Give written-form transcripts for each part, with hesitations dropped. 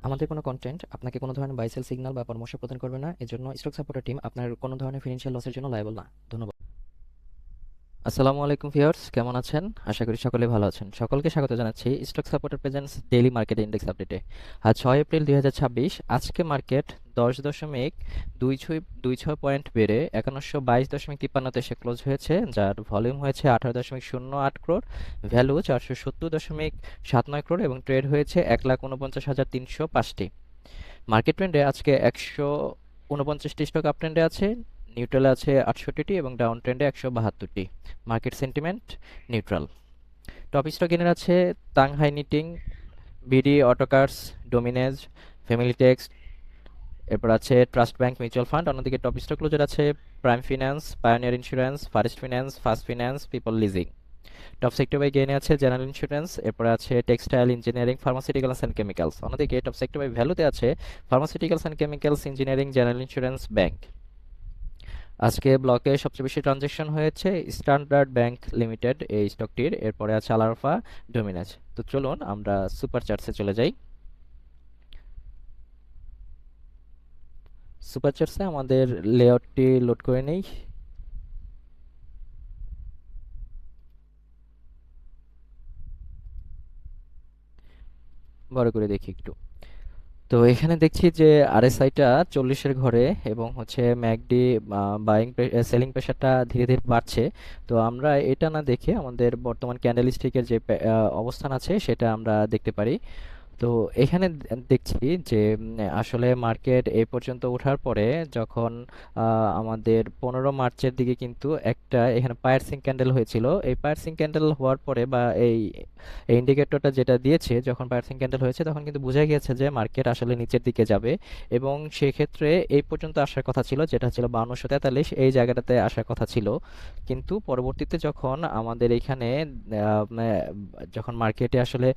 আমাদের কোনো কন্টেন্ট আপনাকে কোনো ধরনের বাই সেল সিগন্যাল বা পরামর্শ প্রদান করবে না। এজন্য স্টক সাপোর্টার টিম আপনার কোনো ধরনের ফিনান্সিয়াল লসের জন্য লায়াবল না। ধন্যবাদ। আসসালামু আলাইকুম ভিউয়ার্স, কেমন আছেন? আশা করি সকলে ভালো আছেন। সকলকে স্বাগত জানাচ্ছি stock supporter presents daily market index আপডেটে। আজ 6 এপ্রিল 2026। আজকে মার্কেট 10.26 পয়েন্ট বেড়ে 5122.53 এসে ক্লোজ হয়েছে, যার ভলিউম হয়েছে 18.08 crore, ভ্যালু 470.79 crore এবং ট্রেড হয়েছে 1,49,305টি। মার্কেট ট্রেন্ডে আজকে 149টি স্টক আপ ট্রেন্ডে আছে, নিউট্রালে আছে 68টি এবং ডাউন ট্রেন্ডে 172টি। Market sentiment neutral. Top stock gainer আছে Tunghai Knitting, BD Autocars, Dominage, Family Tex, এরপর আছে ট্রাস্ট ব্যাংক মিউচুয়াল ফান্ড। অন্যদিকে টপ স্টক ক্লোজার আছে Prime Finance, Pioneer Insurance, Fareast Finance, First Finance, People Leasing. Top sector by গেইনে আছে general insurance, এরপরে আছে textile, engineering, pharmaceuticals and chemicals. অন্যদিকে top sector by ভ্যালুতে আছে pharmaceuticals and chemicals, engineering, general insurance, bank. আজকে ব্লকে সবচেয়ে বেশি ট্রানজ্যাকশন হয়েছে স্ট্যান্ডার্ড ব্যাংক লিমিটেড এই স্টকটির, এরপরে আছে আলারফা, ডোমিনাজ। তো চলুন আমরা সুপার চার্টসে চলে যাই। সুপার চার্টসে আমাদের লেআউটটি লোড করে নেই। বড় করে দেখি একটু। তো এখানে দেখছি যে আরএসআইটা 40-এর ঘরে এবং হচ্ছে ম্যাকডি বাইং সেলিং প্রেশারটা ধীরে ধীরে বাড়ছে। তো আমরা এটা না দেখে আমাদের বর্তমান ক্যান্ডেলস্টিকের যে অবস্থান আছে সেটা আমরা দেখতে পারি। তো এখানে দেখছি যে আসলে মার্কেট এই পর্যন্ত ওঠার পরে যখন আমাদের 15 মার্চের দিকে কিন্তু একটা এখানে পায়ারসিং ক্যান্ডেল হয়েছিল। এই পায়ারসিং ক্যান্ডেল হওয়ার পরে বা এই ইন্ডিকেটরটা যেটা দিয়েছে, যখন পায়ারসিং ক্যান্ডেল হয়েছে তখন কিন্তু বোঝা গিয়েছে যে মার্কেট আসলে নিচের দিকে যাবে এবং সেক্ষেত্রে এই পর্যন্ত আসার কথা ছিল, যেটা ছিল 5243, এই জায়গাটাতে আসার কথা ছিল। কিন্তু পরবর্তীতে যখন আমাদের এখানে যখন মার্কেটে আসলে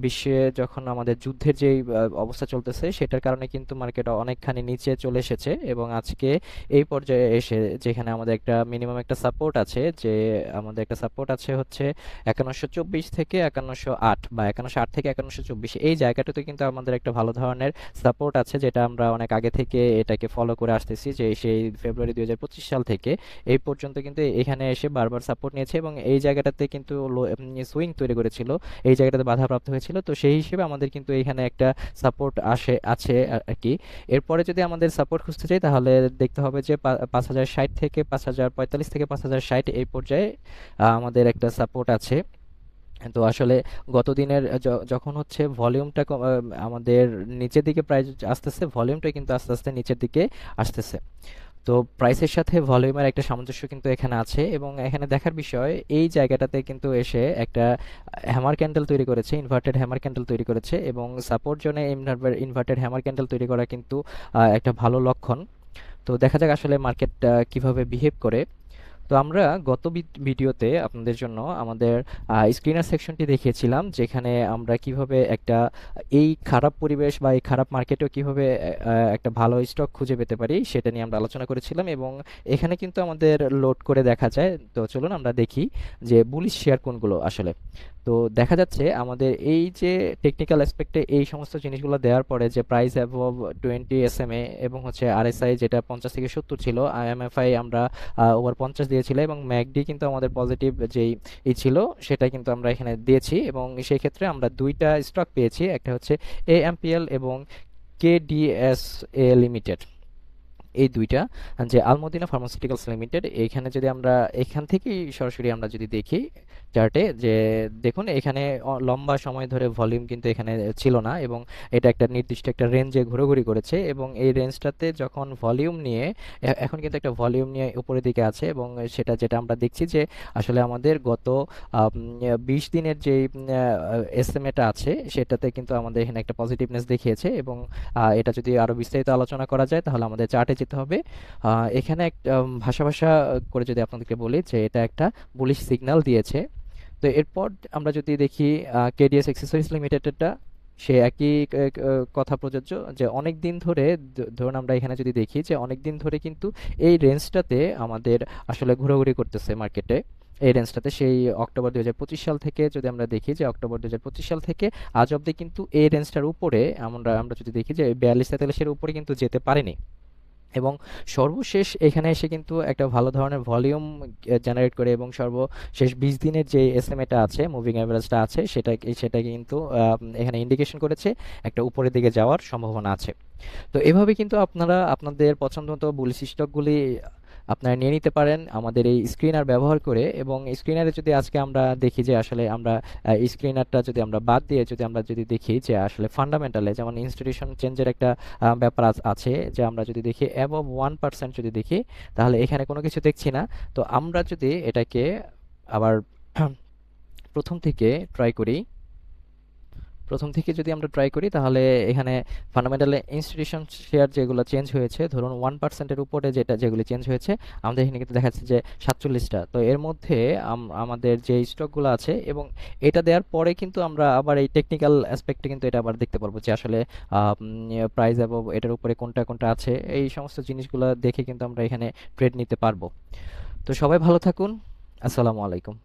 বিশ্বে যখন আমাদের যুদ্ধের যে অবস্থা চলতেছে সেটার কারণে কিন্তু মার্কেট অনেকখানি নিচে চলে এসেছে এবং আজকে এই পর্যায়ে এসে যেখানে আমাদের একটা মিনিমাম একটা সাপোর্ট আছে, যে আমাদের একটা সাপোর্ট আছে হচ্ছে 5124 থেকে 5108 বা 5108 থেকে 5124, এই জায়গাটাতে কিন্তু আমাদের একটা ভালো ধরনের সাপোর্ট আছে, যেটা আমরা অনেক আগে থেকে এটাকে ফলো করে আসতেছি, যে সেই ফেব্রুয়ারি 2025 সাল থেকে এই পর্যন্ত কিন্তু এখানে এসে বারবার সাপোর্ট নিয়েছে এবং এই জায়গাটাতে কিন্তু সুইং তৈরি করেছিল, এই জায়গাটাতে বাধাপ্রাপ্ত হয়েছিল। তো সেই হিসেবে আমাদের কিন্তু এখানে একটা সাপোর্ট আছে আর কি। এরপরে যদি আমাদের সাপোর্ট খুঁজতে চাই তাহলে দেখতে হবে যে 5060 থেকে 5045 থেকে 5060 এই পর্যায়ে আমাদের একটা সাপোর্ট আছে। তো আসলে গত দিনের যখন হচ্ছে ভলিউমটা আমাদের নিচের দিকে প্রাইস আসতেছে, ভলিউমটা কিন্তু আস্তে আস্তে নিচের দিকে আসতেছে। তো প্রাইসের সাথে ভলিউমের একটা সামঞ্জস্য কিন্তু এখানে আছে এবং এখানে দেখার বিষয় এই জায়গাটাতে কিন্তু এসে একটা হ্যামার ক্যান্ডেল তৈরি করেছে, ইনভার্টেড হ্যামার ক্যান্ডেল তৈরি করেছে এবং সাপোর্ট জোনে ইনভার্টেড হ্যামার ক্যান্ডেল তৈরি করা কিন্তু একটা ভালো লক্ষণ। তো দেখা যাক আসলে মার্কেট কিভাবে বিহেভ করে। তো আমরা গত ভিডিওতে আপনাদের জন্য আমাদের স্ক্রিনার সেকশনটি দেখিয়েছিলাম, যেখানে আমরা কিভাবে একটা এই খারাপ পরিবেশ বা এই খারাপ মার্কেটেও কিভাবে একটা ভালো স্টক খুঁজে পেতে পারি সেটা নিয়ে আমরা আলোচনা করেছিলাম এবং এখানে কিন্তু আমাদের লোড করে দেখা যায়। তো চলুন আমরা দেখি যে বুলিশ শেয়ার কোনগুলো আসলে। তো দেখা যাচ্ছে আমাদের এই যে টেকনিক্যাল অ্যাসপেক্টে এই সমস্ত জিনিসগুলো দেওয়ার পরে যে প্রাইস অ্যাবভ 20 SMA এবং হচ্ছে আরএসআই যেটা 50 থেকে 70 ছিল, আইএমএফআই আমরা ওভার 50 দিয়েছিল এবং ম্যাকডি কিন্তু আমাদের পজিটিভ যেই ছিল সেটা কিন্তু আমরা এখানে দিয়েছি এবং সেই ক্ষেত্রে আমরা দুইটা স্টক পেয়েছি, একটা হচ্ছে এএমপিএল এবং কেডিএসএ লিমিটেড। এই দুইটা যে আলমদিনা ফার্মাসিউটিক্যালস লিমিটেড, এখানে যদি আমরা এখান থেকেই সরাসরি আমরা যদি দেখি চার্টে, যে দেখুন এখানে লম্বা সময় ধরে ভলিউম কিন্তু এখানে ছিল না এবং এটা একটা নির্দিষ্ট একটা রেঞ্জে ঘোরাঘুরি করেছে এবং এই রেঞ্জটাতে যখন ভলিউম নিয়ে এখন কিন্তু একটা ভলিউম নিয়ে উপরের দিকে আছে এবং সেটা যেটা আমরা দেখছি যে আসলে আমাদের গত 20 দিনের যে এসএমএটা আছে সেটাতে কিন্তু আমাদের এখানে একটা পজিটিভনেস দেখিয়েছে এবং এটা যদি আরো বিস্তারিত আলোচনা করা যায় তাহলে আমাদের চার্টে যেতে হবে। এখানে একটা ভাষা ভাষা করে যদি আপনাদেরকে বলি যে এটা একটা বুলিশ সিগন্যাল দিয়েছে। তো এরপর আমরা যদি দেখি কেডিএস অ্যাক্সেসরিজ লিমিটেডটা, সে একই কথা প্রযোজ্য, যে অনেক দিন ধরে ধরুন আমরা এখানে যদি দেখি যে অনেক দিন ধরে কিন্তু এই রেঞ্জটাতে আমাদের আসলে ঘোরাঘুরি করতেছে মার্কেটে এই রেঞ্জটাতে সেই অক্টোবর 2025 সাল থেকে যদি আমরা দেখি যে অক্টোবর 2025 সাল থেকে আজ অবধি কিন্তু এই রেঞ্জটার উপরে আমরা আমরা যদি দেখি যে 42-43-এর উপরে কিন্তু যেতে পারেনি। এবং সর্বশেষ এখানে এসে কিন্তু একটা ভালো ধরনের ভলিউম জেনারেট করে এবং সর্বশেষ 20 দিনের যে এসএমএটা আছে, মুভিং অ্যাভারেজটা আছে, সেটা কিন্তু এখানে ইন্ডিকেশন করেছে একটা উপরের দিকে যাওয়ার সম্ভাবনা আছে। তো এভাবে কিন্তু আপনারা আপনাদের পছন্দ মতো বুলিশ স্টকগুলি আপনারা নিয়ে নিতে পারেন আমাদের এই স্ক্রিনার ব্যবহার করে। এবং স্ক্রিনারে যদি আজকে আমরা দেখি যে আসলে আমরা স্ক্রিনারটা যদি আমরা বাদ দিয়ে যদি আমরা যদি দেখি যে আসলে ফান্ডামেন্টালে যেমন ইনস্টিটিউশন চেঞ্জের একটা ব্যাপার আছে, যে আমরা যদি দেখি অ্যাবভ 1% যদি দেখি, তাহলে এখানে কোনো কিছু দেখছি না। তো আমরা যদি এটাকে আবার প্রথম থেকে ট্রাই করি, প্রথম থেকে যদি আমরা ট্রাই করি, তাহলে এখানে ফান্ডামেন্টাল ইনস্টিটিউশন শেয়ার যেগুলো চেঞ্জ হয়েছে, ধরুন 1%-এর উপরে যেগুলি চেঞ্জ হয়েছে, আমাদের এখানে কিন্তু দেখা যাচ্ছে যে 47টা। তো এর মধ্যে আমাদের যে স্টকগুলো আছে এবং এটা দেওয়ার পরে কিন্তু আমরা আবার এই টেকনিক্যাল অ্যাসপেক্টে কিন্তু এটা আবার দেখতে পারবো যে আসলে প্রাইস এবং এটার উপরে কোনটা কোনটা আছে, এই সমস্ত জিনিসগুলো দেখে কিন্তু আমরা এখানে ট্রেড নিতে পারবো। তো সবাই ভালো থাকুন। আসসালামু আলাইকুম।